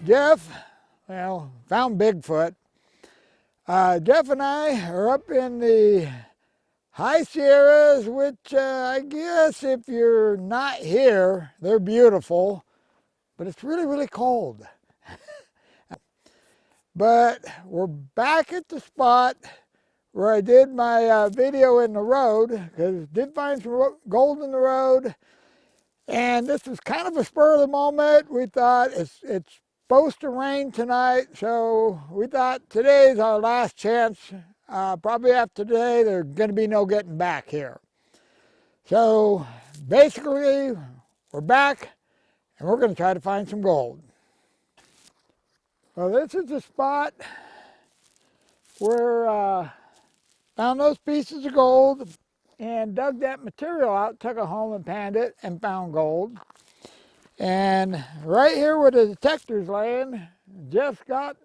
Jeff, well, found Bigfoot. Jeff and I are up in the high Sierras, which I guess if you're not here, they're beautiful, but it's really, really cold. But we're back at the spot where I did my video in the road, because did find some gold in the road. And this was kind of a spur of the moment. We thought it's supposed to rain tonight, so we thought today's our last chance. Probably after today, there's going to be no getting back here. So basically, we're back, and we're going to try to find some gold. Well, this is the spot where found those pieces of gold and dug that material out, took it home and panned it, and found gold. And right here where the detector's laying, Jeff's got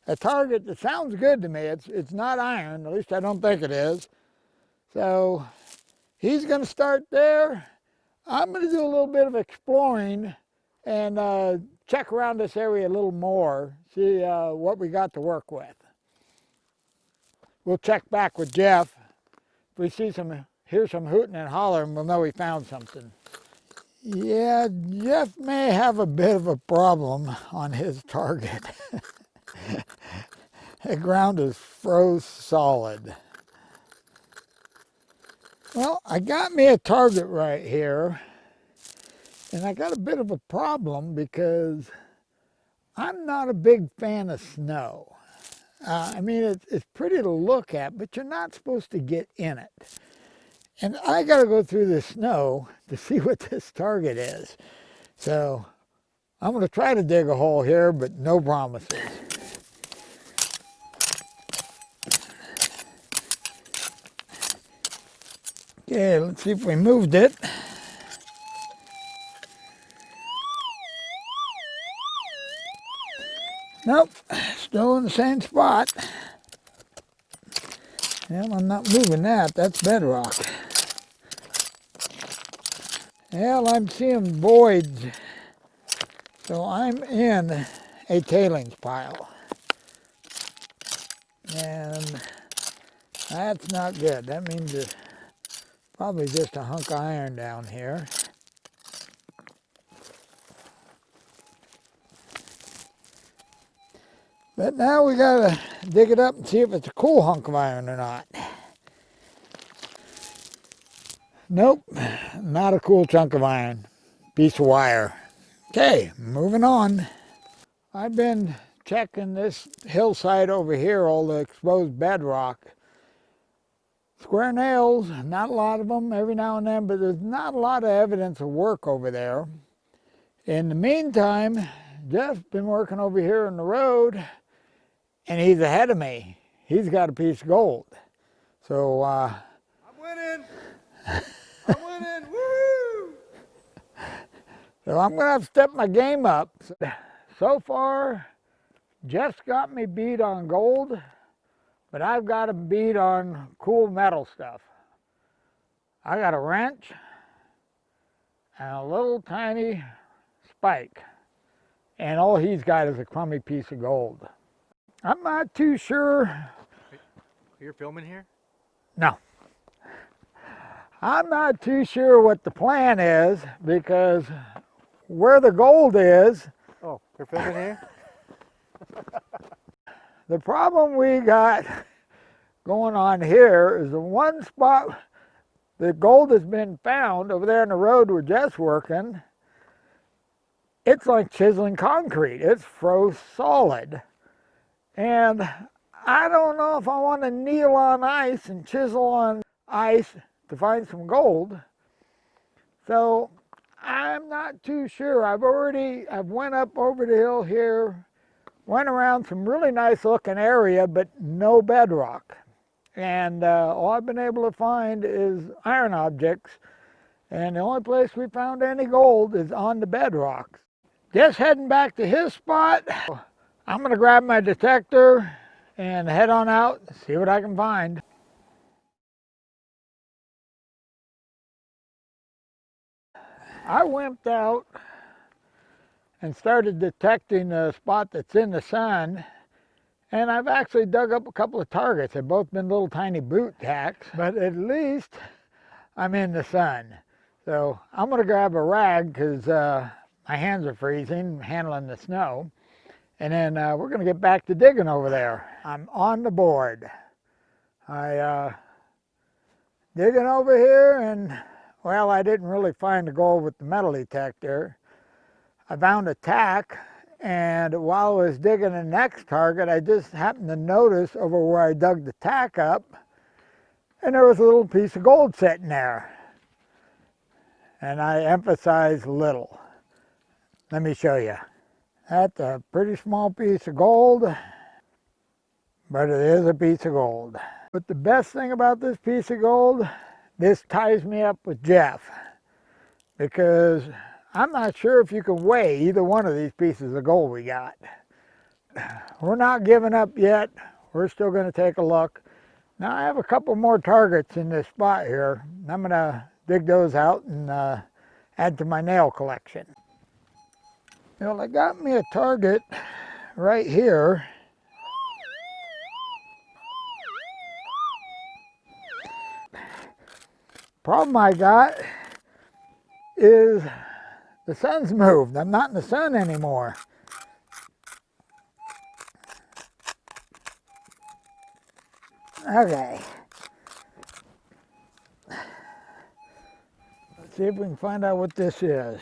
a target that sounds good to me. It's not iron, at least I don't think it is. So he's going to start there. I'm going to do a little bit of exploring and check around this area a little more, see what we got to work with. We'll check back with Jeff. If we hear some hooting and hollering, we'll know we found something. Yeah, Jeff may have a bit of a problem on his target. The ground is froze solid. Well, I got me a target right here, and I got a bit of a problem because I'm not a big fan of snow. I mean, it's pretty to look at, but you're not supposed to get in it. And I got to go through the snow to see what this target is. So I'm going to try to dig a hole here, but no promises. Okay, let's see if we moved it. Nope, still in the same spot. Well, I'm not moving that. That's bedrock. Well, I'm seeing voids, so I'm in a tailings pile. And that's not good. That means there's probably just a hunk of iron down here. But now we gotta dig it up and see if it's a cool hunk of iron or not. Nope, not a cool chunk of iron. Piece of wire. Okay, moving on. I've been checking this hillside over here, all the exposed bedrock. Square nails, not a lot of them every now and then, but there's not a lot of evidence of work over there. In the meantime, Jeff's been working over here on the road, and he's ahead of me. He's got a piece of gold. So, I'm winning! I'm winning! Woo! So I'm going to have to step my game up. So far, Jeff's got me beat on gold, but I've got him beat on cool metal stuff. I got a wrench and a little tiny spike, and all he's got is a crummy piece of gold. I'm not too sure. You're filming here? No. I'm not too sure what the plan is, because where the gold is. Oh, you're filming here? The problem we got going on here is the one spot the gold has been found over there on the road where Jeff's working. It's like chiseling concrete. It's froze solid. And I don't know if I want to kneel on ice and chisel on ice to find some gold. So I'm not too sure. I've went up over the hill here, went around some really nice looking area, but no bedrock. And all I've been able to find is iron objects. And the only place we found any gold is on the bedrocks. Just heading back to his spot. I'm going to grab my detector and head on out, see what I can find. I wimped out and started detecting a spot that's in the sun. And I've actually dug up a couple of targets. They've both been little tiny boot tacks, but at least I'm in the sun. So I'm gonna grab a rag because my hands are freezing handling the snow. And then we're gonna get back to digging over there. I'm on the board. Digging over here, and well, I didn't really find the gold with the metal detector. I found a tack, and while I was digging the next target, I just happened to notice over where I dug the tack up, and there was a little piece of gold sitting there. And I emphasize little. Let me show you. That's a pretty small piece of gold, but it is a piece of gold. But the best thing about this piece of gold, this ties me up with Jeff, because I'm not sure if you can weigh either one of these pieces of gold we got. We're not giving up yet. We're still going to take a look. Now I have a couple more targets in this spot here. I'm going to dig those out and add to my nail collection. Well, I got me a target right here. Problem I got is the sun's moved. I'm not in the sun anymore. Okay. Let's see if we can find out what this is.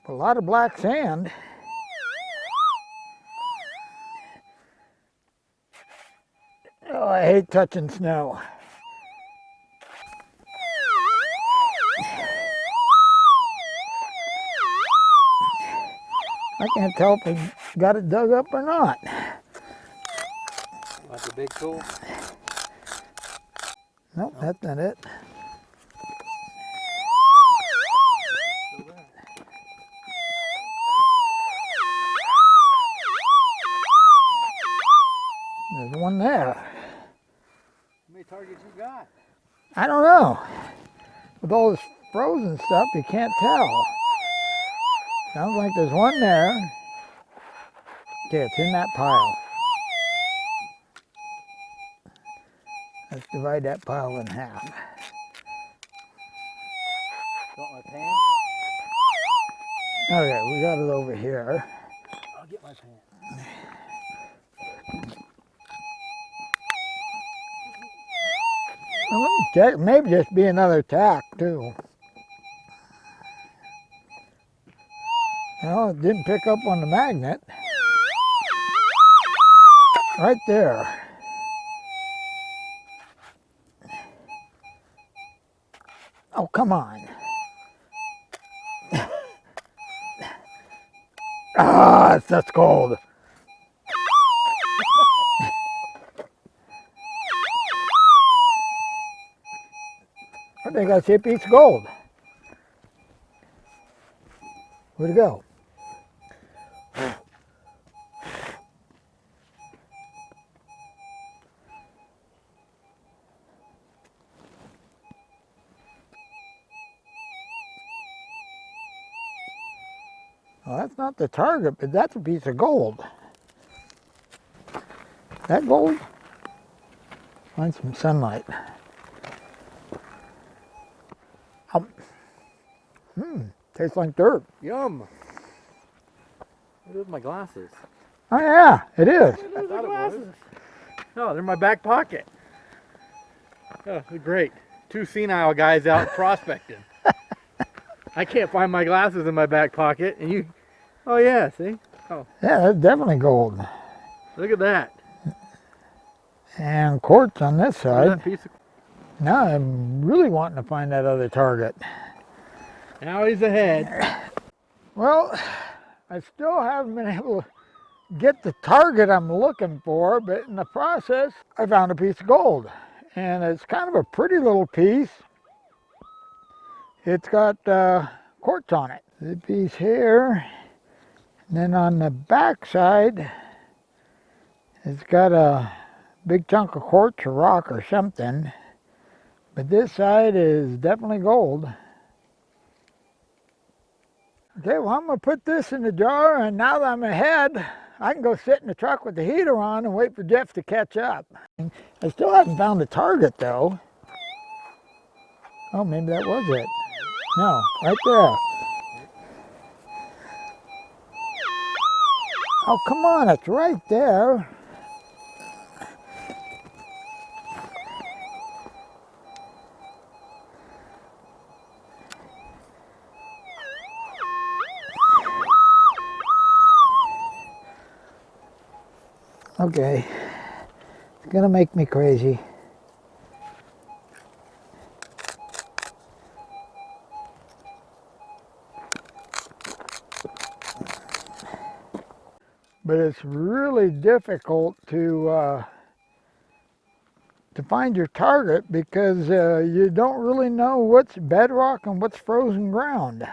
A lot of black sand. Oh, I hate touching snow. I can't tell if I got it dug up or not. That's a big tool. Nope, that's not it. There's one there. How many targets you got? I don't know. With all this frozen stuff, you can't tell. Sounds like there's one there. Okay, it's in that pile. Let's divide that pile in half. Want my pan? Okay, we got it over here. I'll get my pan. Well, let me check. Maybe just be another tack too. Well, it didn't pick up on the magnet. Right there. Oh, come on. Ah, that's gold. I think I see a piece of gold. Where'd it go? Well, that's not the target, but that's a piece of gold. That gold? Find some sunlight. Tastes like dirt. Yum. Where's my glasses? Oh yeah, it is. I thought it was. No, they're in my back pocket. Oh, they're great. Two senile guys out prospecting. I can't find my glasses in my back pocket, and you. Oh yeah, see? Oh, Yeah, that's definitely gold. look at that. And quartz on this Look at side. that piece of. Now I'm really wanting to find that other target. Now he's ahead. Well, I still haven't been able to get the target I'm looking for, but in the process, I found a piece of gold. And it's kind of a pretty little piece. It's got quartz on it. The piece here, and then on the back side, it's got a big chunk of quartz or rock or something. But this side is definitely gold. Okay, well, I'm going to put this in the jar, and now that I'm ahead, I can go sit in the truck with the heater on and wait for Jeff to catch up. I still haven't found the target, though. Oh, maybe that was it. No, right there. Oh, come on, it's right there. Okay, it's gonna make me crazy. But it's really difficult to find your target because you don't really know what's bedrock and what's frozen ground.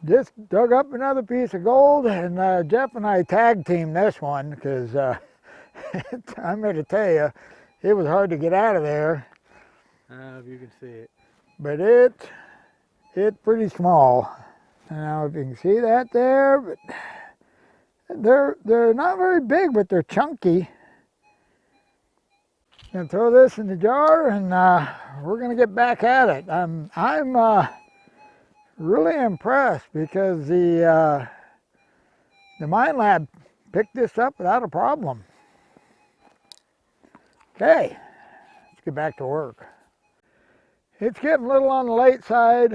Just dug up another piece of gold, and Jeff and I tag teamed this one because I'm here to tell you, it was hard to get out of there. If you can see it. But it's pretty small. Now if you can see that there, but they're not very big, but they're chunky. Gonna throw this in the jar, and we're gonna get back at it. I'm really impressed because the mine lab picked this up without a problem. Okay, let's get back to work. It's getting a little on the late side.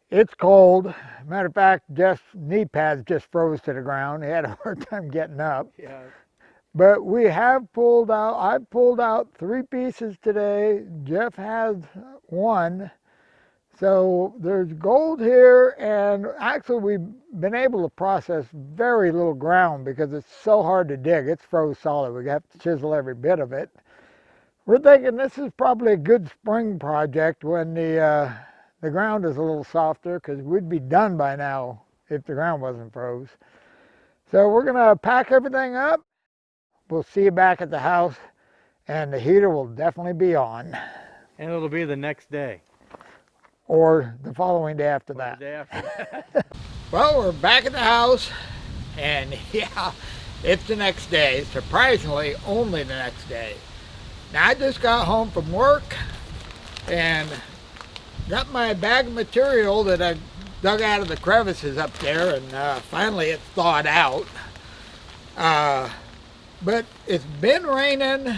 It's cold. Matter of fact, Jeff's knee pads just froze to the ground. He had a hard time getting up. Yeah. But we have pulled out, I've pulled out 3 pieces today. Jeff has 1. So there's gold here, and actually we've been able to process very little ground because it's so hard to dig. It's froze solid. We have to chisel every bit of it. We're thinking this is probably a good spring project when the ground is a little softer, because we'd be done by now if the ground wasn't froze. So we're gonna pack everything up. We'll see you back at the house, and the heater will definitely be on. And it'll be the next day. Or the following day after Or that. the day after that. Well, we're back at the house, and yeah, it's the next day. Surprisingly, only the next day. Now, I just got home from work and got my bag of material that I dug out of the crevices up there, and finally it's thawed out. But it's been raining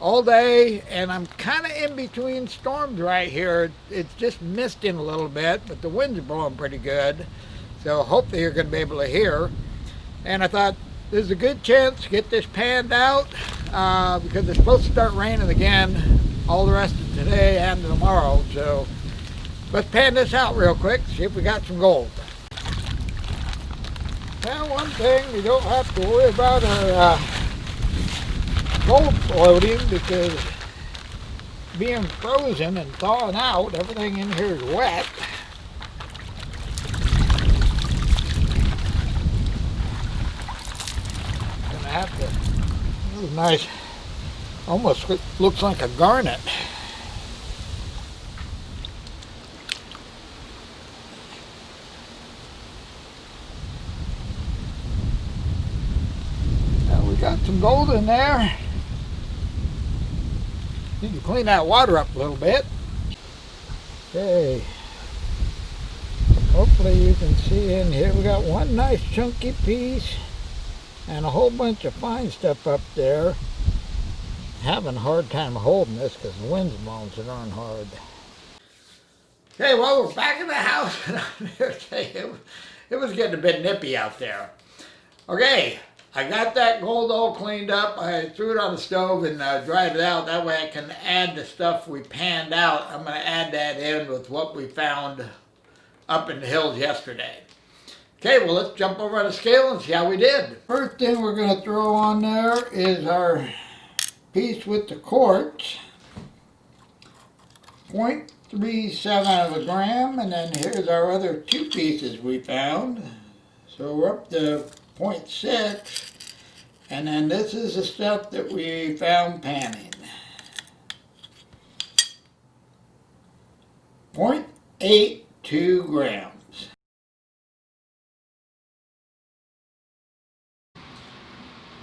all day, and I'm kind of in between storms right here. It's just misting a little bit, but the wind's blowing pretty good. So hopefully you're going to be able to hear. And I thought there's a good chance to get this panned out because it's supposed to start raining again all the rest of today and tomorrow. So let's pan this out real quick, see if we got some gold. Now, one thing we don't have to worry about our gold floating, because being frozen and thawing out, everything in here is wet. Gonna have to, this is nice, almost looks like a garnet. Got some gold in there. Need to clean that water up a little bit. Okay. Hopefully you can see in here. We got one nice chunky piece and a whole bunch of fine stuff up there. Having a hard time holding this because the wind's blowing so darn hard. Okay, well, we're back in the house, and I'm here to tell you, it was getting a bit nippy out there. Okay. I got that gold all cleaned up. I threw it on the stove and dried it out. That way I can add the stuff we panned out. I'm going to add that in with what we found up in the hills yesterday. Okay, well, let's jump over on the scale and see how we did. First thing we're going to throw on there is our piece with the quartz. 0.37 of a gram. And then here's our other 2 pieces we found. So we're up to 0.6, And then this is the stuff that we found panning. 0.82 grams.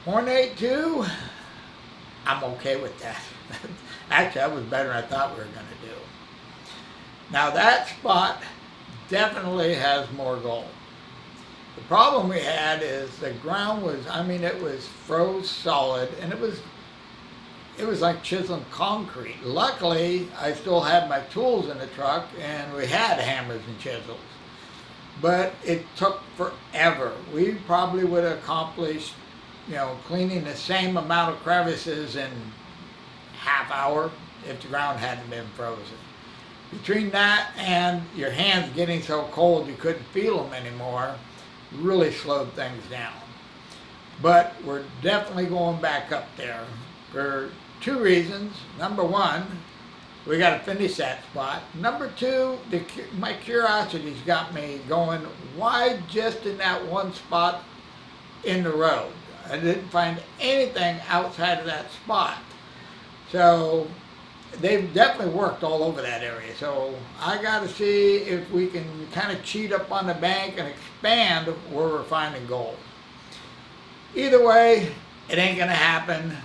.82, I'm okay with that. Actually, that was better than I thought we were going to do. Now that spot definitely has more gold. The problem we had is the ground was, I mean, it was froze solid, and it was like chiseling concrete. Luckily, I still had my tools in the truck, and we had hammers and chisels. But it took forever. We probably would have accomplished, cleaning the same amount of crevices in half hour if the ground hadn't been frozen. Between that and your hands getting so cold you couldn't feel them anymore, really slowed things down. But we're definitely going back up there for two reasons. Number one, we got to finish that spot. Number two, my curiosity's got me going, why just in that one spot in the road? I didn't find anything outside of that spot. So they've definitely worked all over that area. So I got to see if we can kind of cheat up on the bank and expand where we're finding gold. Either way, it ain't going to happen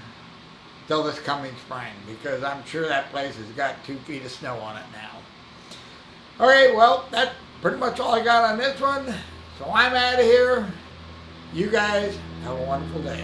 till this coming spring, because I'm sure that place has got 2 feet of snow on it now. All right, well, that's pretty much all I got on this one. So I'm out of here. You guys have a wonderful day.